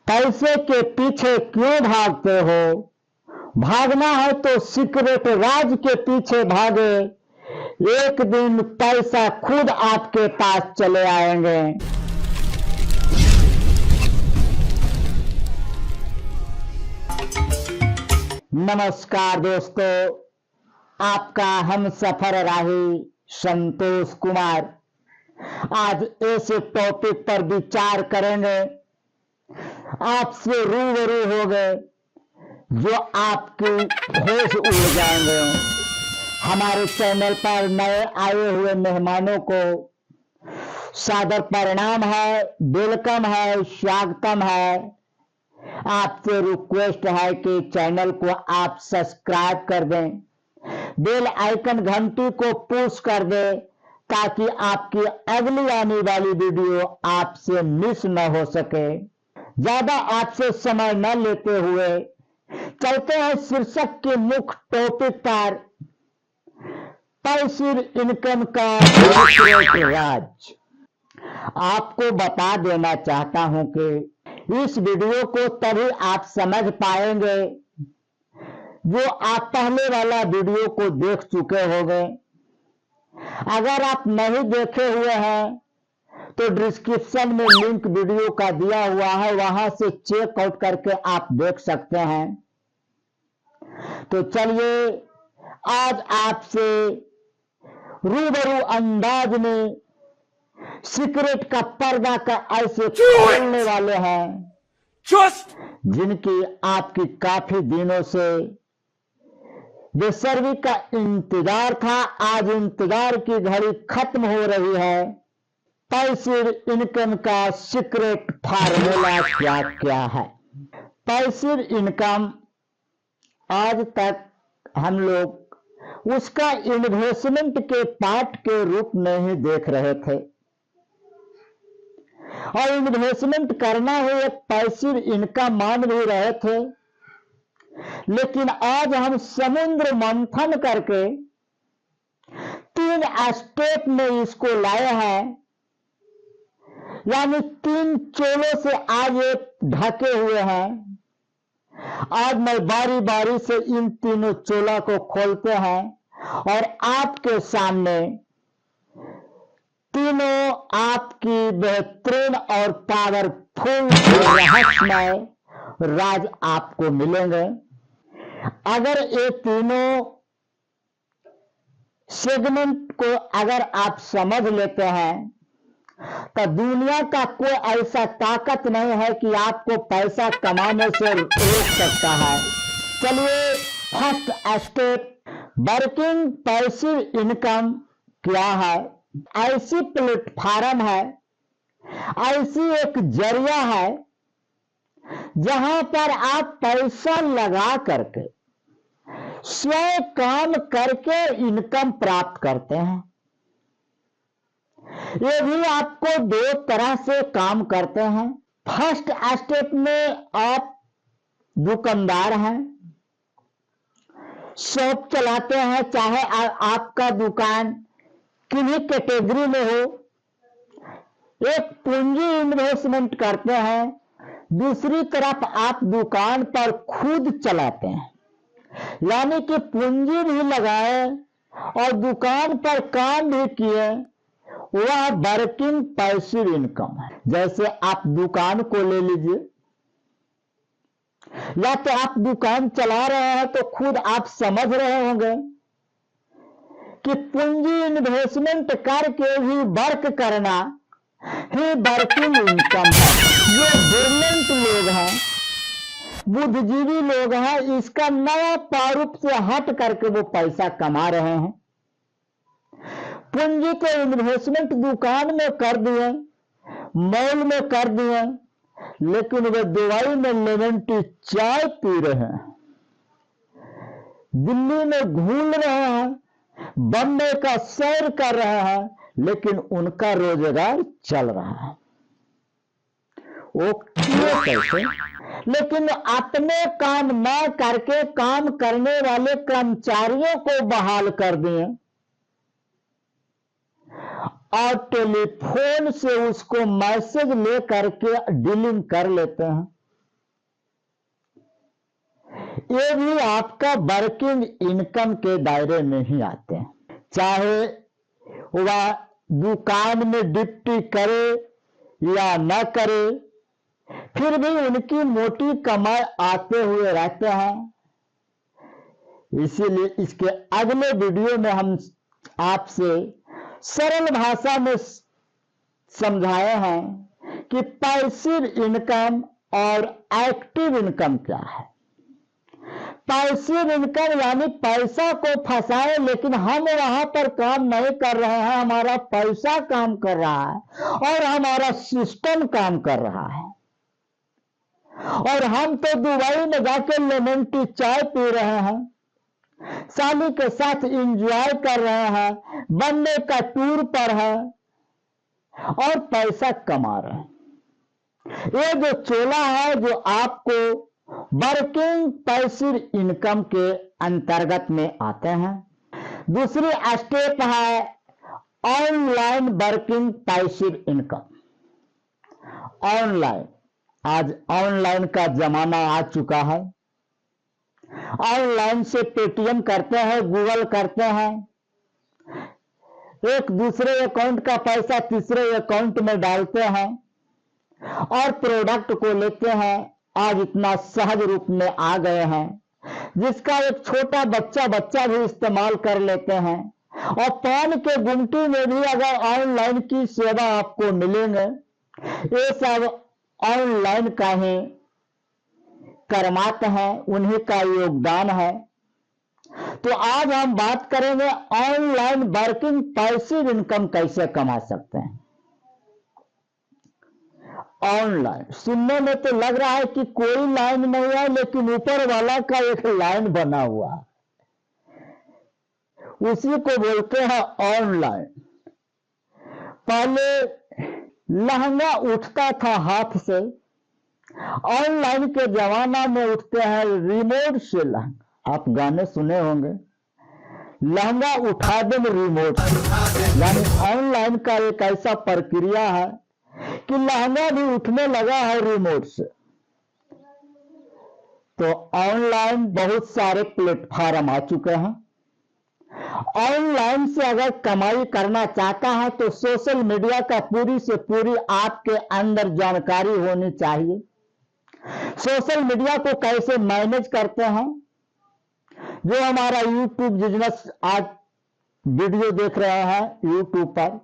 पैसे के पीछे क्यों भागते हो? भागना है तो सीक्रेट राज के पीछे भागे। एक दिन पैसा खुद आपके पास चले आएंगे। नमस्कार दोस्तों, आपका हम सफर राही संतोष कुमार आज ऐसे टॉपिक पर विचार करेंगे, आपसे रूबरू हो गए जो आपकी होश उड़ जाएंगे। हमारे चैनल पर नए आए हुए मेहमानों को सादर प्रणाम है, वेलकम है, स्वागतम है। आपसे रिक्वेस्ट है कि चैनल को आप सब्सक्राइब कर दें, बेल आइकन घंटी को पुश कर दें ताकि आपकी अगली आने वाली वीडियो आपसे मिस न हो सके। ज्यादा आपसे समय न लेते हुए चलते हैं शीर्षक के मुख्य टॉपिक पर, पैसिव इनकम का सीक्रेट राज। आपको बता देना चाहता हूं कि इस वीडियो को तभी आप समझ पाएंगे जो आप पहले वाला वीडियो को देख चुके होंगे। अगर आप नहीं देखे हुए हैं तो डिस्क्रिप्शन में लिंक वीडियो का दिया हुआ है, वहां से चेक आउट करके आप देख सकते हैं। तो चलिए आज आपसे रूबरू अंदाज में सीक्रेट का पर्दा का ऐसे खोलने वाले हैं जिनकी आपकी काफी दिनों से बेसब्री का इंतजार था। आज इंतजार की घड़ी खत्म हो रही है। पैसिव इनकम का सीक्रेट फार्मूला क्या क्या है? पैसिव इनकम आज तक हम लोग उसका इन्वेस्टमेंट के पार्ट के रूप में ही देख रहे थे और इन्वेस्टमेंट करना ही एक पैसिव इनकम मान भी रहे थे। लेकिन आज हम समुद्र मंथन करके 3 स्टेप में इसको लाए हैं, यानी 3 चोलों से आज ये ढके हुए हैं। आज मैं बारी बारी से इन तीनों चोला को खोलते हैं और आपके सामने तीनों आपकी बेहतरीन और पावरफुल रहस्यमय राज आपको मिलेंगे। अगर ये तीनों सेगमेंट को अगर आप समझ लेते हैं तो दुनिया का कोई ऐसा ताकत नहीं है कि आपको पैसा कमाने से रोक सकता है। चलिए first step, working passive income क्या है? ऐसी प्लेटफार्म है, ऐसी एक जरिया है जहां पर आप पैसा लगा करके स्वयं काम करके इनकम प्राप्त करते हैं। ये भी आपको 2 तरह से काम करते हैं। फर्स्ट स्टेप में आप दुकानदार हैं, शॉप चलाते हैं, चाहे आपका दुकान किन्हीं कैटेगरी में हो। एक पूंजी इन्वेस्टमेंट करते हैं, दूसरी तरफ आप दुकान पर खुद चलाते हैं, यानी कि पूंजी भी लगाए और दुकान पर काम भी किए। वह वर्किंग पैसिव इनकम है। जैसे आप दुकान को ले लीजिए, या तो आप दुकान चला रहे हैं तो खुद आप समझ रहे होंगे कि पूंजी इन्वेस्टमेंट करके ही वर्क करना ही वर्किंग इनकम है। जो ब्रिलियंट लोग हैं, बुद्धिजीवी लोग हैं, इसका नया प्रारूप से हट करके वो पैसा कमा रहे हैं। पूंजी के इन्वेस्टमेंट दुकान में कर दिए, मॉल में कर दिए, लेकिन वे दुबई में लेमन टी चाय पी रहे हैं, दिल्ली में घूम रहे हैं, बम्बई का सैर कर रहे हैं, लेकिन उनका रोजगार चल रहा है। वो क्यों कैसे? लेकिन अपने काम न करके काम करने वाले कर्मचारियों को बहाल कर दिए और टेलीफोन से उसको मैसेज ले करके डीलिंग कर लेते हैं। ये भी आपका वर्किंग इनकम के दायरे में ही आते हैं। चाहे वह दुकान में ड्यूटी करे या न करे, फिर भी उनकी मोटी कमाई आते हुए रहते हैं। इसीलिए इसके अगले वीडियो में हम आपसे सरल भाषा में समझाए हैं कि पैसिव इनकम और एक्टिव इनकम क्या है। पैसिव इनकम यानी पैसा को फंसाए लेकिन हम वहां पर काम नहीं कर रहे हैं, हमारा पैसा काम कर रहा है और हमारा सिस्टम काम कर रहा है, और हम तो दुबई में जाकर लेमन टी चाय पी रहे हैं, साली के साथ एंजॉय कर रहे हैं, बनने का टूर पर है और पैसा कमा रहे हैं। ये जो चोला है जो आपको वर्किंग पैसिव इनकम के अंतर्गत में आते हैं। दूसरी स्टेप है online working passive income. Online, आज ऑनलाइन का जमाना आ चुका है। ऑनलाइन से पेटीएम करते हैं, गूगल करते हैं, एक दूसरे अकाउंट का पैसा तीसरे अकाउंट में डालते हैं और प्रोडक्ट को लेते हैं। आज इतना सहज रूप में आ गए हैं जिसका एक छोटा बच्चा भी इस्तेमाल कर लेते हैं। और पान के गुमटी में भी अगर ऑनलाइन की सेवा आपको मिलेंगे, ये सब ऑनलाइन का ही कर्मात है, उन्हीं का योगदान है। तो आज हम बात करेंगे ऑनलाइन वर्किंग पैसिव इनकम कैसे कमा सकते हैं। ऑनलाइन सुनने में तो लग रहा है कि कोई लाइन नहीं है, लेकिन ऊपर वाला का एक लाइन बना हुआ है, उसी को बोलते हैं ऑनलाइन। पहले लहंगा उठता था हाथ से, ऑनलाइन के जमाना में उठते हैं रिमोट से लहंगा। आप गाने सुने होंगे, लहंगा उठा दे रिमोट से, यानी ऑनलाइन का एक ऐसा प्रक्रिया है कि लहंगा भी उठने लगा है रिमोट से। तो ऑनलाइन बहुत सारे प्लेटफॉर्म आ चुके हैं। ऑनलाइन से अगर कमाई करना चाहता है तो सोशल मीडिया का पूरी से पूरी आपके अंदर जानकारी होनी चाहिए। सोशल मीडिया को कैसे मैनेज करते हैं, जो हमारा यूट्यूब बिजनेस आज वीडियो देख रहे हैं यूट्यूब पर,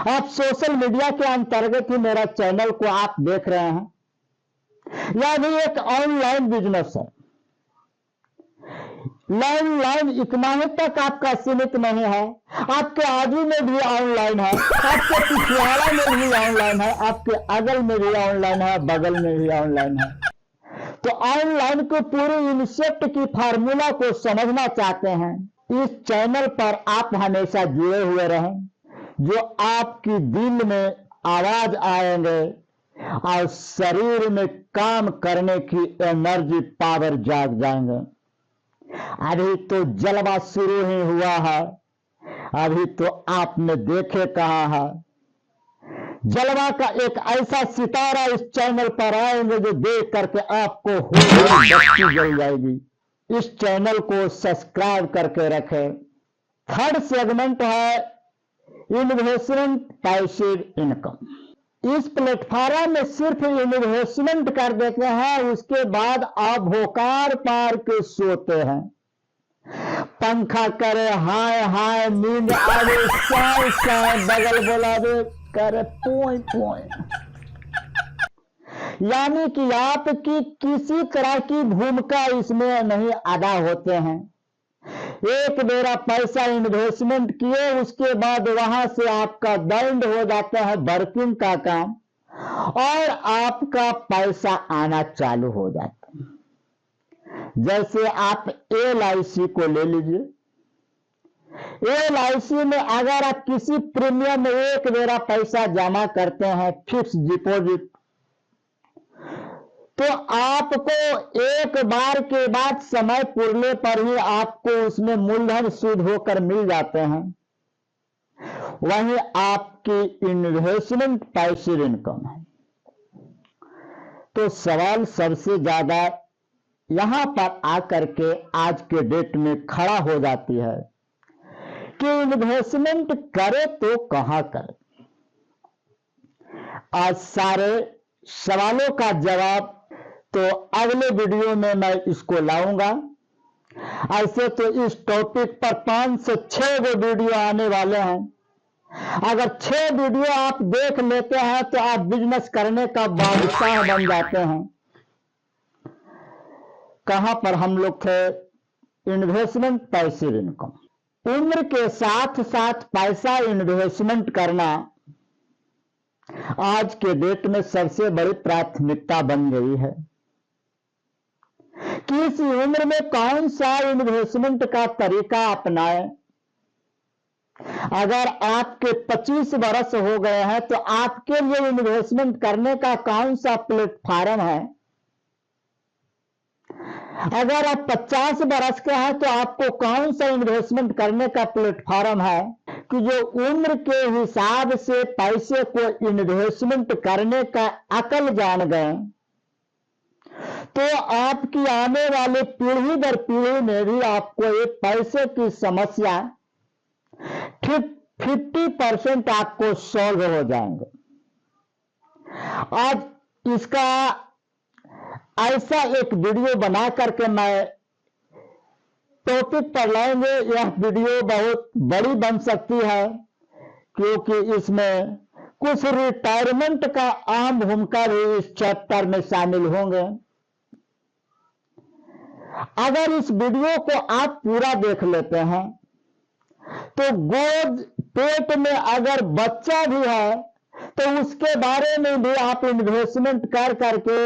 आप सोशल मीडिया के अंतर्गत ही मेरा चैनल को आप देख रहे हैं। यह भी एक ऑनलाइन बिजनेस है। ऑनलाइन इतना ही तक आपका सीमित नहीं है, आपके आजू में भी ऑनलाइन है, आपके पिछवाड़ा में भी ऑनलाइन है, आपके अगल में भी ऑनलाइन है, बगल में भी ऑनलाइन है। तो ऑनलाइन को पूरी इंसेप्ट की फार्मूला को समझना चाहते हैं, इस चैनल पर आप हमेशा जुड़े हुए रहें। जो आपकी दिल में आवाज आएंगे और शरीर में काम करने की एनर्जी पावर जाग जाएंगे। अभी तो जलवा शुरू ही हुआ है, अभी तो आपने देखे कहा है। जलवा का एक ऐसा सितारा इस चैनल पर आएंगे जो देख करके आपको बत्ती जल जाएगी। इस चैनल को सब्सक्राइब करके रखें। थर्ड सेगमेंट है इन्वेस्टमेंट पैसिव इनकम। इस प्लेटफॉर्म में सिर्फ इन्वेस्टमेंट कर देते हैं, उसके बाद आप भोकार पार के सोते हैं। पंखा करे हाय हाय, नींद आवे साय साय, बगल बोलावे करे पोय पोय। यानी कि आपकी किसी तरह की भूमिका इसमें नहीं अदा होते हैं। एक मेरा पैसा इन्वेस्टमेंट किए, उसके बाद वहां से आपका दंड हो जाता है वर्किंग का काम और आपका पैसा आना चालू हो जाता है। जैसे आप LIC को ले लीजिए। LIC में अगर आप किसी प्रीमियम में एक मेरा पैसा जमा करते हैं फिक्स डिपॉजिट, तो आपको एक बार के बाद समय पूरने पर ही आपको उसमें मूलधन शुद्ध होकर मिल जाते हैं। वही आपकी इन्वेस्टमेंट पैसिव इनकम है। तो सवाल सबसे ज्यादा यहां पर आकर के आज के डेट में खड़ा हो जाती है कि इन्वेस्टमेंट करे तो कहां करे। आज सारे सवालों का जवाब तो अगले वीडियो में मैं इसको लाऊंगा। ऐसे तो इस टॉपिक पर 5 से 6 गो वीडियो आने वाले हैं। अगर 6 वीडियो आप देख लेते हैं तो आप बिजनेस करने का बादशाह बन जाते हैं। कहां पर हम लोग थे? Investment passive income. उम्र के साथ साथ पैसा इन्वेस्टमेंट करना आज के डेट में सबसे बड़ी प्राथमिकता बन गई है। किस उम्र में कौन सा इन्वेस्टमेंट का तरीका अपनाएं? अगर आपके 25 वर्ष हो गए हैं तो आपके लिए इन्वेस्टमेंट करने का कौन सा प्लेटफॉर्म है? अगर आप 50 वर्ष के हैं तो आपको कौन सा इन्वेस्टमेंट करने का प्लेटफॉर्म है कि जो उम्र के हिसाब से पैसे को इन्वेस्टमेंट करने का अकल जान गए तो आपकी आने वाली पीढ़ी दर पीढ़ी में भी आपको एक पैसे की समस्या 50% आपको सॉल्व हो जाएंगे। आज इसका ऐसा एक वीडियो बना करके मैं टॉपिक पर लाएंगे। यह वीडियो बहुत बड़ी बन सकती है क्योंकि इसमें कुछ रिटायरमेंट का अहम भूमिका भी इस चैप्टर में शामिल होंगे। अगर इस वीडियो को आप पूरा देख लेते हैं तो गोद पेट में अगर बच्चा भी है तो उसके बारे में भी आप इन्वेस्टमेंट कर करके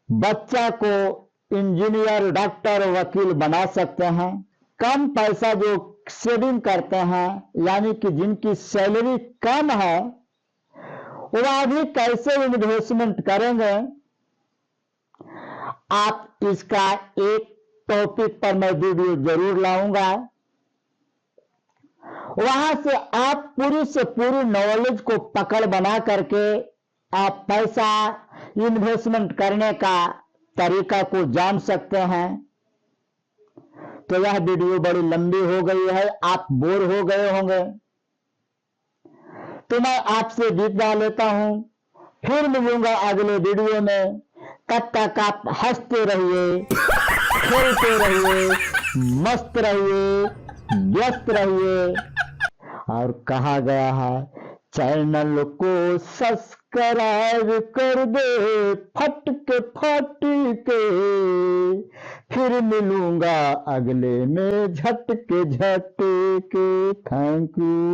बच्चा को इंजीनियर, डॉक्टर, वकील बना सकते हैं। कम पैसा जो सेविंग करते हैं यानी कि जिनकी सैलरी कम है वह भी कैसे इन्वेस्टमेंट करेंगे। आप इसका एक टॉपिक पर मैं वीडियो जरूर लाऊंगा। वहां से आप पूरी से पूरी नॉलेज को पकड़ बना करके आप पैसा इन्वेस्टमेंट करने का तरीका को जान सकते हैं। तो यह वीडियो बड़ी लंबी हो गई है, आप बोर हो गए होंगे, तो मैं आपसे विदा लेता हूं। फिर मिलूंगा अगले वीडियो में। तब तक आप हंसते रहिए, खेलते रहिए, मस्त रहिए, व्यस्त रहिए। और कहा गया है चैनल को सब्सक्राइब कर दे फट के। फिर मिलूंगा अगले में झटके। Thank you.